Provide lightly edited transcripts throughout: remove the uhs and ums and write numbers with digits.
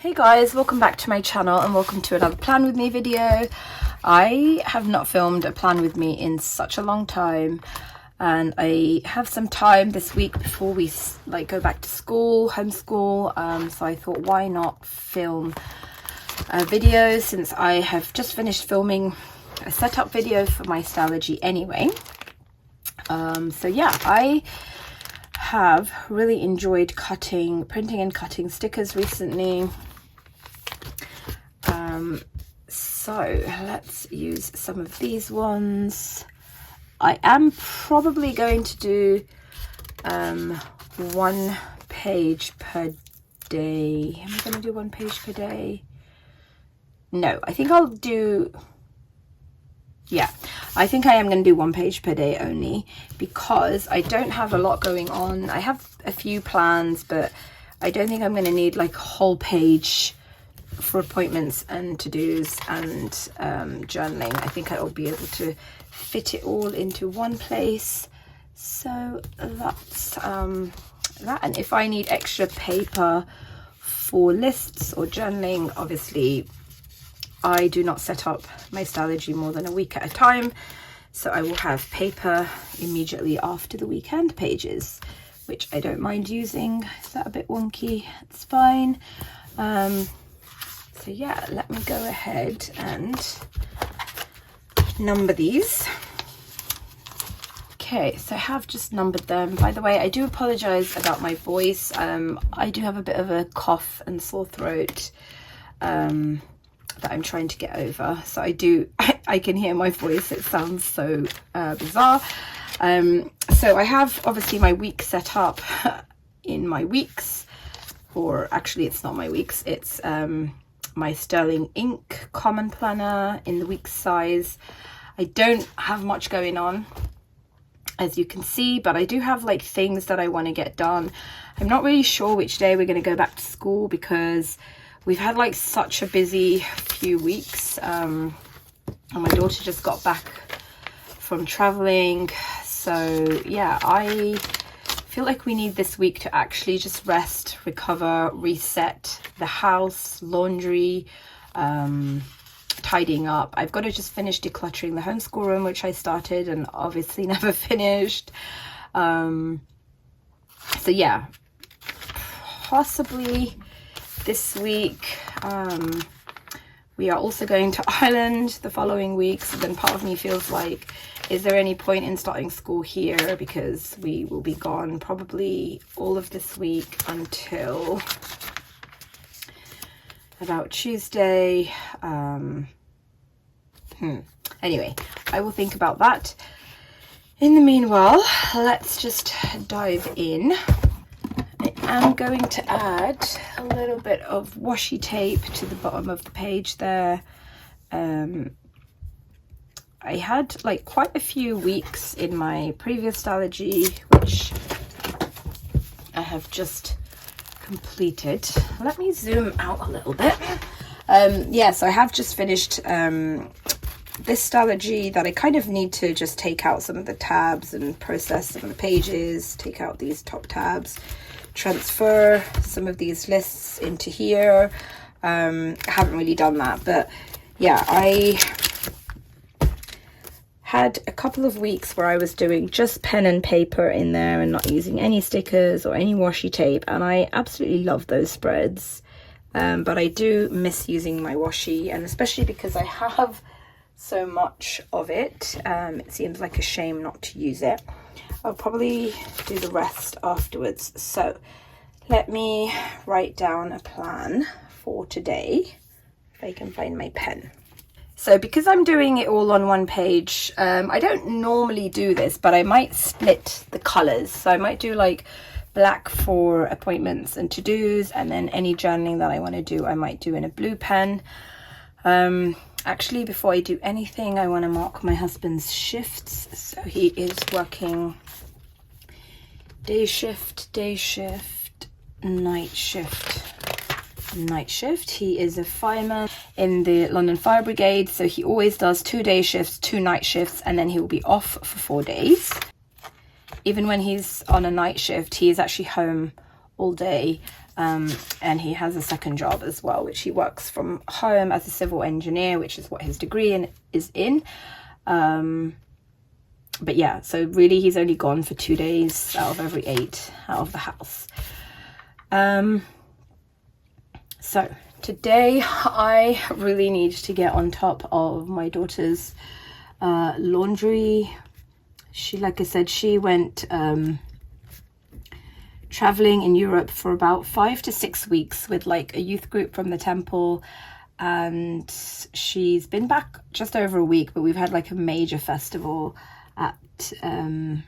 Hey guys, welcome back to my channel and welcome to another plan with me video. I have not filmed a plan with me in such a long time, and I have some time this week before we go back to school, homeschool, so I thought why not film a video since I have just finished filming a setup video for my Stalogy anyway. So yeah, I have really enjoyed printing and cutting stickers recently. So let's use some of these ones. I am probably going to do 1 page per day. Am I going to do 1 page per day? No, I think I'll do, yeah, I think I am going to do 1 page per day only because I don't have a lot going on. I have a few plans, but I don't think I'm going to need like a whole page for appointments and to-dos and journaling. I think I'll be able to fit it all into one place. So that's that. And if I need extra paper for lists or journaling, obviously I do not set up my Stalogy more than a week at a time, so I will have paper immediately after the weekend pages, which I don't mind using. Is that a bit wonky? It's fine. So yeah, let me go ahead and number these. Okay, so I have just numbered them. By the way, I do apologize about my voice. I do have a bit of a cough and sore throat that I'm trying to get over. So I can hear my voice. It sounds so bizarre. So I have obviously my week set up in my weeks, or actually it's not my weeks, it's my Sterling ink common planner in the week size. I don't have much going on, as you can see, but I do have like things that I want to get done. I'm not really sure which day we're going to go back to school because we've had like such a busy few weeks, and my daughter just got back from traveling. So yeah, I feel like we need this week to actually just rest, recover, reset the house, laundry, tidying up. I've got to just finish decluttering the homeschool room, which I started and obviously never finished. So yeah, possibly this week. We are also going to Ireland the following week, so then part of me feels like, is there any point in starting school here, because we will be gone probably all of this week until about Tuesday. Anyway, I will think about that. In the meanwhile, let's just dive in. I'm going to add a little bit of washi tape to the bottom of the page there. I had like quite a few weeks in my previous Stalogy, which I have just completed. Let me zoom out a little bit. Yeah, so I have just finished this Stalogy that I kind of need to just take out some of the tabs and process some of the pages, take out these top tabs, transfer some of these lists into here. I haven't really done that, but yeah, I had a couple of weeks where I was doing just pen and paper in there and not using any stickers or any washi tape, and I absolutely love those spreads, but I do miss using my washi, and especially because I have so much of it, it seems like a shame not to use it. I'll probably do the rest afterwards. So let me write down a plan for today, if I can find my pen. So because I'm doing it all on 1 page, I don't normally do this, but I might split the colors. So I might do like black for appointments and to-dos, and then any journaling that I want to do, I might do in a blue pen. Actually, before I do anything, I want to mark my husband's shifts. So he is working day shift, night shift. He is a fireman in the London Fire Brigade, so he always does 2 day shifts, 2 night shifts, and then he will be off for 4 days. Even when he's on a night shift, he is actually home all day, and he has a second job as well, which he works from home as a civil engineer, which is what his degree is in. But yeah, so really he's only gone for 2 days out of every 8 out of the house. So today I really need to get on top of my daughter's laundry. She, like I said, she went traveling in Europe for about 5 to 6 weeks with like a youth group from the temple, and she's been back just over a week, but we've had like a major festival at the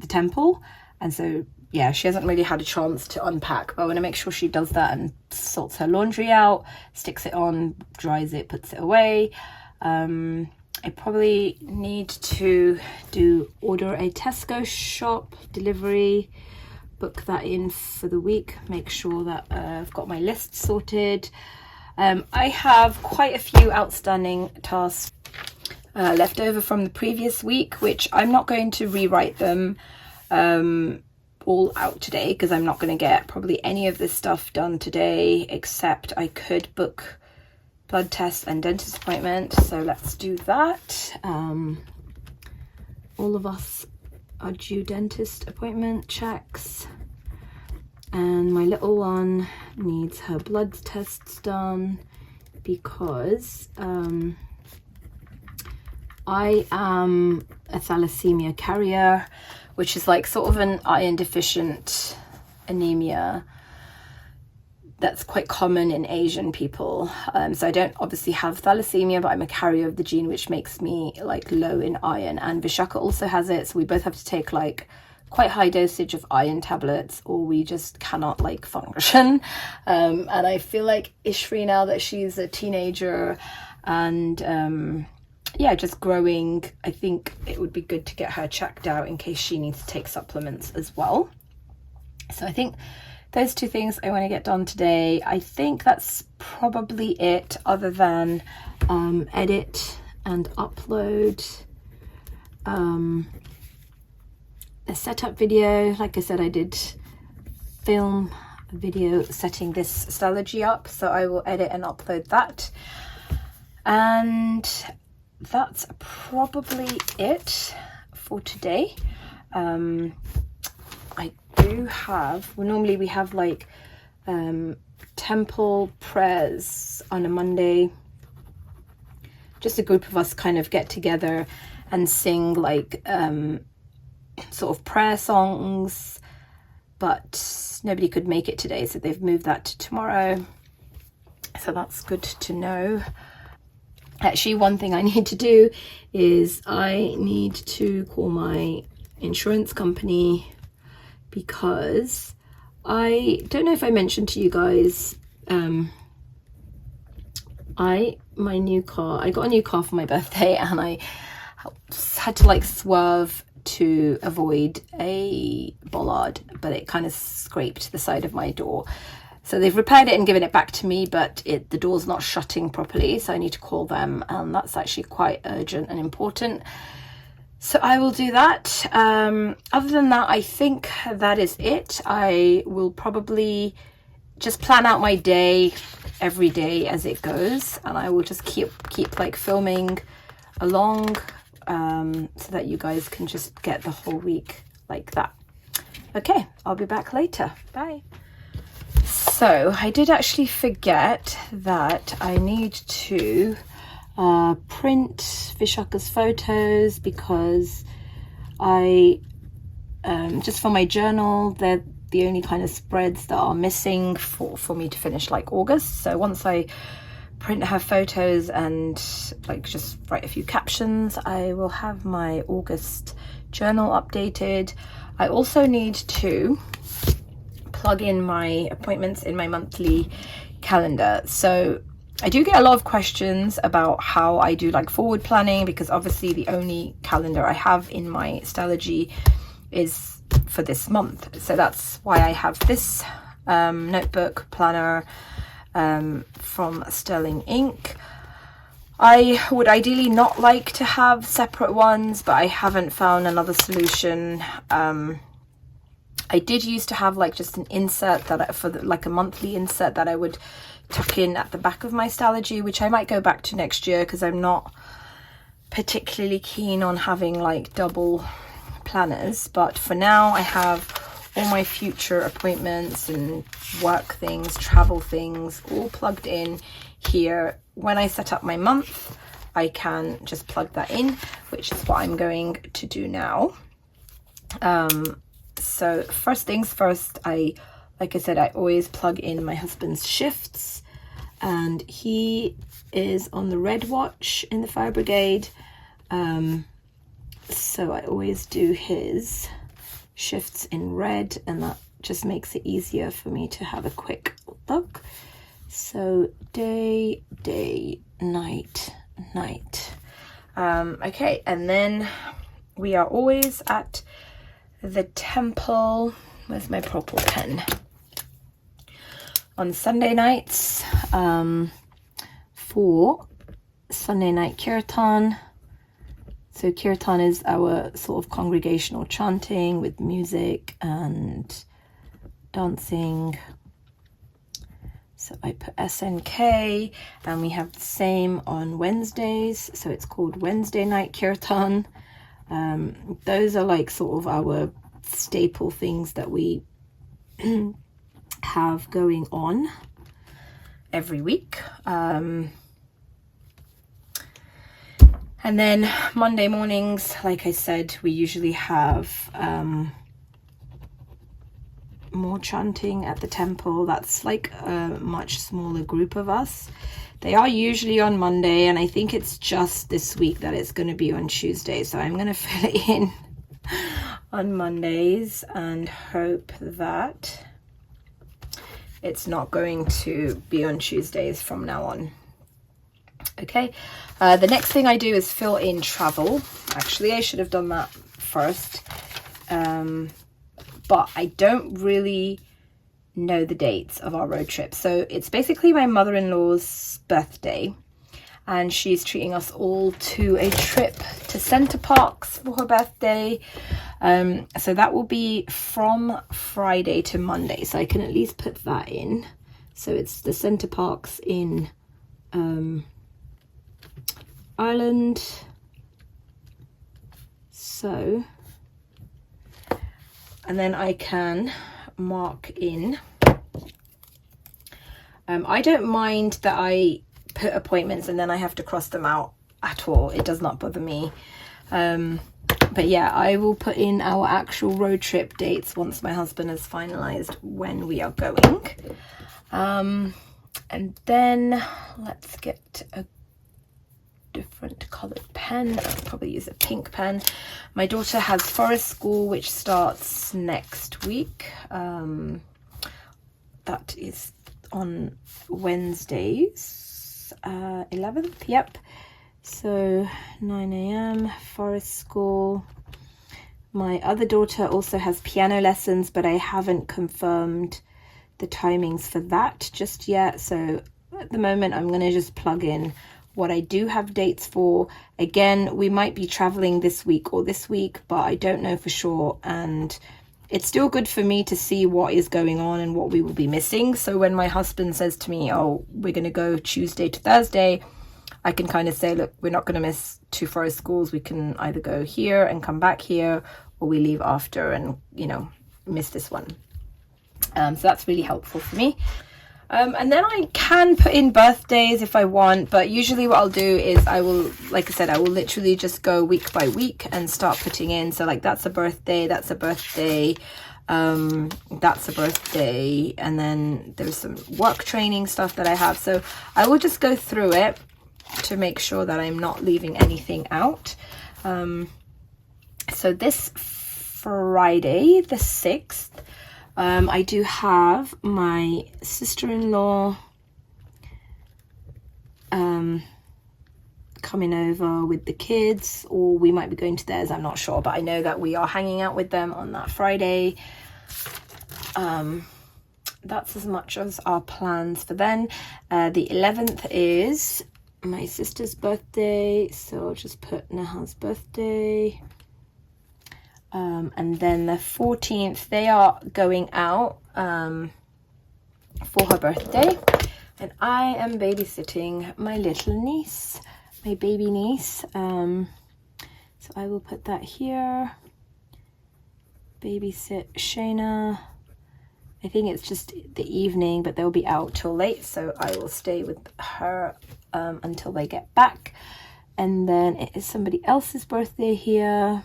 temple, and so yeah, she hasn't really had a chance to unpack, but I want to make sure she does that and sorts her laundry out, sticks it on, dries it, puts it away. I probably need to order a Tesco shop delivery, book that in for the week, make sure that I've got my list sorted. I have quite a few outstanding tasks left over from the previous week, which I'm not going to rewrite them all out today, because I'm not going to get probably any of this stuff done today, except I could book blood test and dentist appointment. So let's do that. All of us are due dentist appointment checks, and my little one needs her blood tests done because I am a thalassemia carrier, which is like sort of an iron deficient anemia that's quite common in Asian people. So I don't obviously have thalassemia, but I'm a carrier of the gene, which makes me like low in iron, and Vishaka also has it, so we both have to take like quite high dosage of iron tablets, or we just cannot like function. And I feel like Ishri, now that she's a teenager and yeah, just growing, I think it would be good to get her checked out in case she needs to take supplements as well. So I think those 2 things I want to get done today. I think that's probably it, other than edit and upload a setup video. Like I said, I did film a video setting this Stalogy up, so I will edit and upload that. And that's probably it for today. I do have, well, normally we have like temple prayers on a Monday. Just a group of us kind of get together and sing like sort of prayer songs, but nobody could make it today, so they've moved that to tomorrow. So that's good to know. Actually, one thing I need to do is I need to call my insurance company, because I don't know if I mentioned to you guys, I got a new car for my birthday, and I had to like swerve to avoid a bollard, but it kind of scraped the side of my door. So they've repaired it and given it back to me, but the door's not shutting properly, so I need to call them, and that's actually quite urgent and important. So I will do that. Other than that, I think that is it. I will probably just plan out my day every day as it goes, and I will just keep like filming along, so that you guys can just get the whole week like that. Okay, I'll be back later. Bye. So I did actually forget that I need to print Vishaka's photos, because I just for my journal, they're the only kind of spreads that are missing for me to finish like August. So once I print her photos and like just write a few captions, I will have my August journal updated. I also need to plug in my appointments in my monthly calendar. So I do get a lot of questions about how I do like forward planning, because obviously the only calendar I have in my Stalogy is for this month. So that's why I have this notebook planner from Sterling Ink. I would ideally not like to have separate ones, but I haven't found another solution I did used to have like just an insert that like a monthly insert that I would tuck in at the back of my Stalogy, which I might go back to next year because I'm not particularly keen on having like double planners. But for now I have all my future appointments and work things, travel things all plugged in here. When I set up my month, I can just plug that in, which is what I'm going to do now. So first things first, like I said, I always plug in my husband's shifts, and he is on the red watch in the fire brigade. So I always do his shifts in red, and that just makes it easier for me to have a quick look. So day, night. Okay, and then we are always at the temple. Where's my purple pen? On Sunday nights, for Sunday night kirtan. So kirtan is our sort of congregational chanting with music and dancing. So I put SNK, and we have the same on Wednesdays. So it's called Wednesday night kirtan. Those are like sort of our staple things that we have going on every week. And then Monday mornings, like I said, we usually have more chanting at the temple. That's like a much smaller group of us. They are usually on Monday, and I think it's just this week that it's going to be on Tuesday. So I'm going to fill it in on Mondays and hope that it's not going to be on Tuesdays from now on. Okay, the next thing I do is fill in travel. Actually, I should have done that first. But I don't really know the dates of our road trip. So it's basically my mother-in-law's birthday, and she's treating us all to a trip to Center Parcs for her birthday. So that will be from Friday to Monday, so I can at least put that in. So it's the Center Parcs in Ireland. So, and then I can mark in. I don't mind that I put appointments and then I have to cross them out at all. It does not bother me. But yeah, I will put in our actual road trip dates once my husband has finalized when we are going. And then let's get a different colored pen. I'll probably use a pink pen. My daughter has forest school, which starts next week. That is on Wednesdays, 11th. Yep. So 9 a.m. forest school. My other daughter also has piano lessons, but I haven't confirmed the timings for that just yet. So at the moment, I'm going to just plug in what I do have dates for. Again, we might be traveling this week or this week, but I don't know for sure. And it's still good for me to see what is going on and what we will be missing. So when my husband says to me, oh, we're going to go Tuesday to Thursday, I can kind of say, look, we're not going to miss 2 forest schools. We can either go here and come back here, or we leave after and, you know, miss this one. So that's really helpful for me. And then I can put in birthdays if I want, but usually what I'll do is I will, like I said, I will literally just go week by week and start putting in. So like, that's a birthday, that's a birthday, that's a birthday. And then there's some work training stuff that I have. So I will just go through it to make sure that I'm not leaving anything out. So this Friday, the 6th, I do have my sister-in-law coming over with the kids, or we might be going to theirs, I'm not sure, but I know that we are hanging out with them on that Friday. That's as much as our plans for then. The 11th is my sister's birthday, so I'll just put Neha's birthday. And then the 14th, they are going out for her birthday. And I am babysitting my little niece, my baby niece. So I will put that here. Babysit Shayna. I think it's just the evening, but they'll be out till late, so I will stay with her until they get back. And then it is somebody else's birthday here.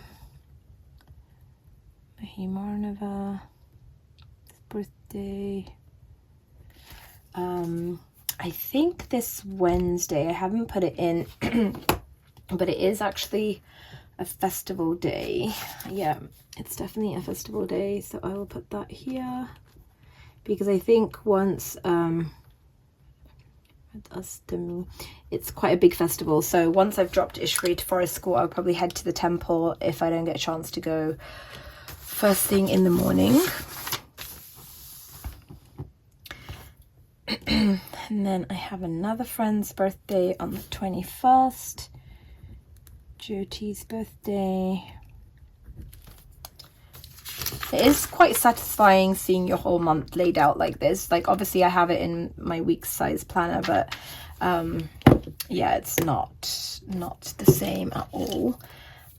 Mahimarnava's birthday. I think this Wednesday, I haven't put it in, but it is actually a festival day. Yeah, it's definitely a festival day, so I will put that here. Because I think once, it's quite a big festival. So once I've dropped Ishri to forest school, I'll probably head to the temple if I don't get a chance to go first thing in the morning. And then I have another friend's birthday on the 21st. Jyoti's birthday. It is quite satisfying seeing your whole month laid out like this. Like, obviously I have it in my week size planner, but yeah, it's not the same at all.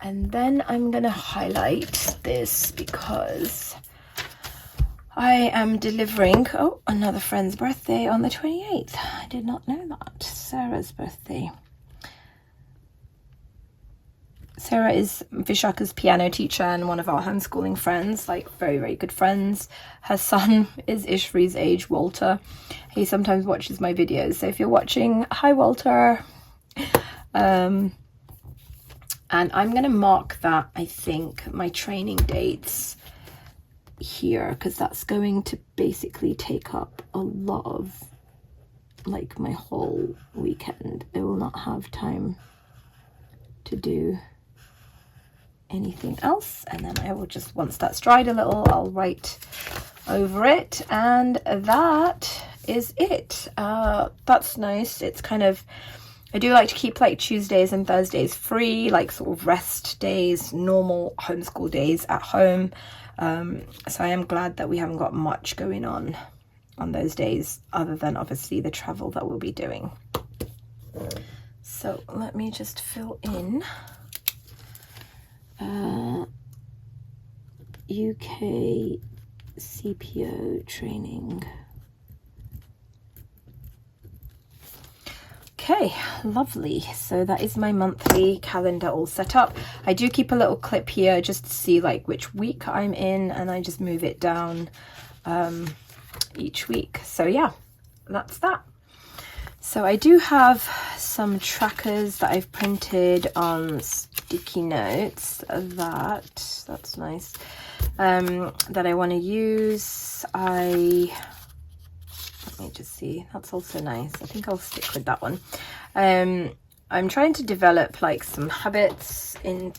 And then I'm gonna highlight this because I am delivering another friend's birthday on the 28th. I did not know that. Sarah's birthday. Sarah is Vishaka's piano teacher and one of our homeschooling friends, like very, very good friends. Her son is Ishri's age, Walter. He sometimes watches my videos. So if you're watching, hi Walter. And I'm going to mark that, I think, my training dates here, because that's going to basically take up a lot of, like, my whole weekend. I will not have time to do anything else, and then I will just, once that's dried a little, I'll write over it, and that is it. That's nice. It's kind of, I do like to keep like Tuesdays and Thursdays free, like sort of rest days, normal homeschool days at home. So I am glad that we haven't got much going on those days, other than obviously the travel that we'll be doing. So let me just fill in UK CPO training. Okay, lovely. So that is my monthly calendar all set up. I do keep a little clip here just to see like which week I'm in, and I just move it down each week. So yeah, that's that. So I do have some trackers that I've printed on sticky notes that's nice, that I want to use. Let me just see, that's also nice. I think I'll stick with that one. I'm trying to develop like some habits in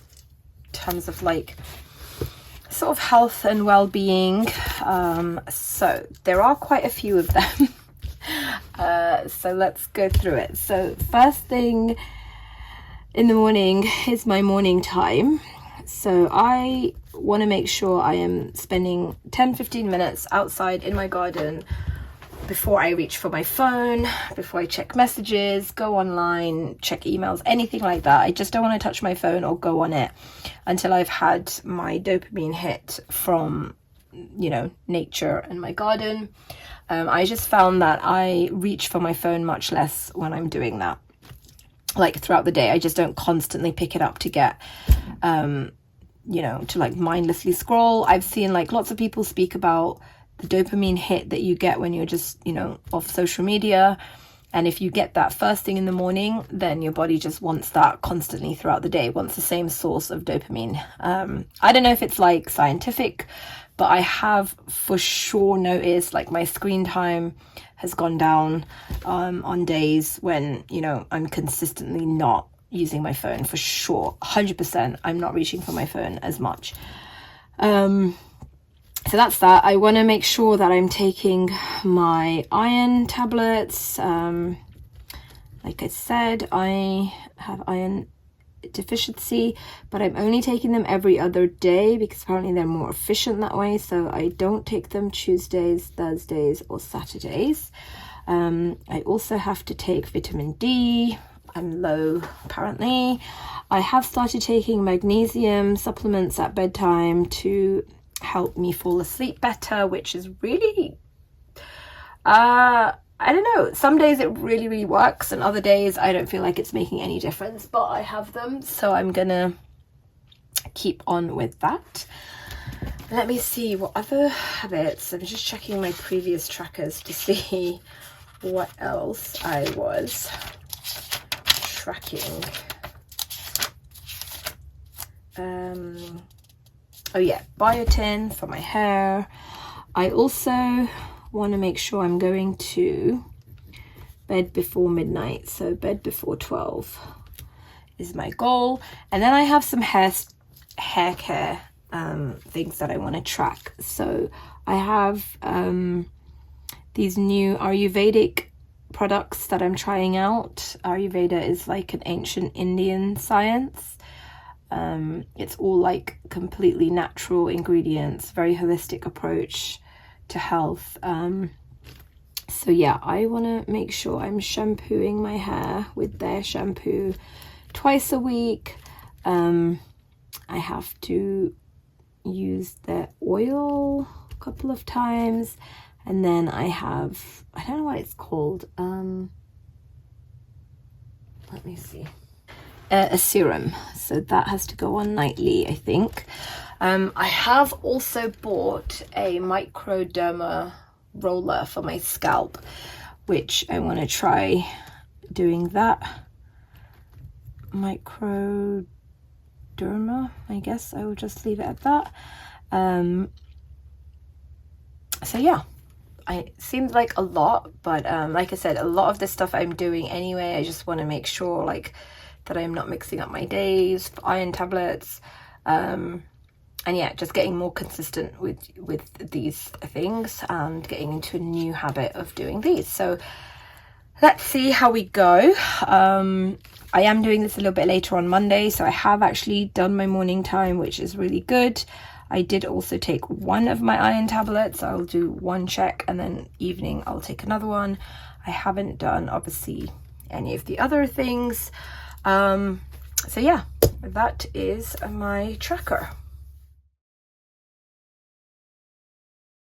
terms of like sort of health and well-being. So there are quite a few of them. So let's go through it. So first thing in the morning is my morning time. So I want to make sure I am spending 10-15 minutes outside in my garden before I reach for my phone, before I check messages, go online, check emails, anything like that. I just don't want to touch my phone or go on it until I've had my dopamine hit from, you know, nature and my garden. I just found that I reach for my phone much less when I'm doing that. Like throughout the day, I just don't constantly pick it up to get, you know, to like mindlessly scroll. I've seen like lots of people speak about the dopamine hit that you get when you're just, you know, off social media. And if you get that first thing in the morning, then your body just wants that constantly throughout the day, wants the same source of dopamine. I don't know if it's like scientific, but I have for sure noticed like my screen time has gone down on days when, you know, I'm consistently not using my phone, for sure. 100% I'm not reaching for my phone as much. So that's that. I want to make sure that I'm taking my iron tablets. Like I said, I have iron deficiency, but I'm only taking them every other day because apparently they're more efficient that way. So I don't take them Tuesdays, Thursdays or Saturdays. I also have to take vitamin D. I'm low apparently. I have started taking magnesium supplements at bedtime to help me fall asleep better, which is really I don't know, some days it really works and other days I don't feel like it's making any difference, but I have them, so I'm gonna keep on with that. Let me see what other habits. I'm just checking my previous trackers to see what else I was tracking. Oh yeah, biotin for my hair. I also want to make sure I'm going to bed before midnight, so bed before 12 is my goal. And then I have some hair care things that I want to track. So I have these new Ayurvedic products that I'm trying out. Ayurveda is like an ancient Indian science. It's all like completely natural ingredients, very holistic approach to health. So yeah, I want to make sure I'm shampooing my hair with their shampoo twice a week. I have to use their oil a couple of times, and then I have, I don't know what it's called, let me see, a serum, so that has to go on nightly, I think. I have also bought a microderma roller for my scalp, which I want to try doing that. Microderma, I guess I will just leave it at that. So yeah, it seems like a lot, but like I said, a lot of this stuff I'm doing anyway. I just want to make sure like that I'm not mixing up my days for iron tablets, and yeah, just getting more consistent with these things and getting into a new habit of doing these. So let's see how we go. I am doing this a little bit later on Monday, so I have actually done my morning time, which is really good. I did also take one of my iron tablets. I'll do one check and then evening I'll take another one. I haven't done obviously any of the other things. So yeah, that is my tracker.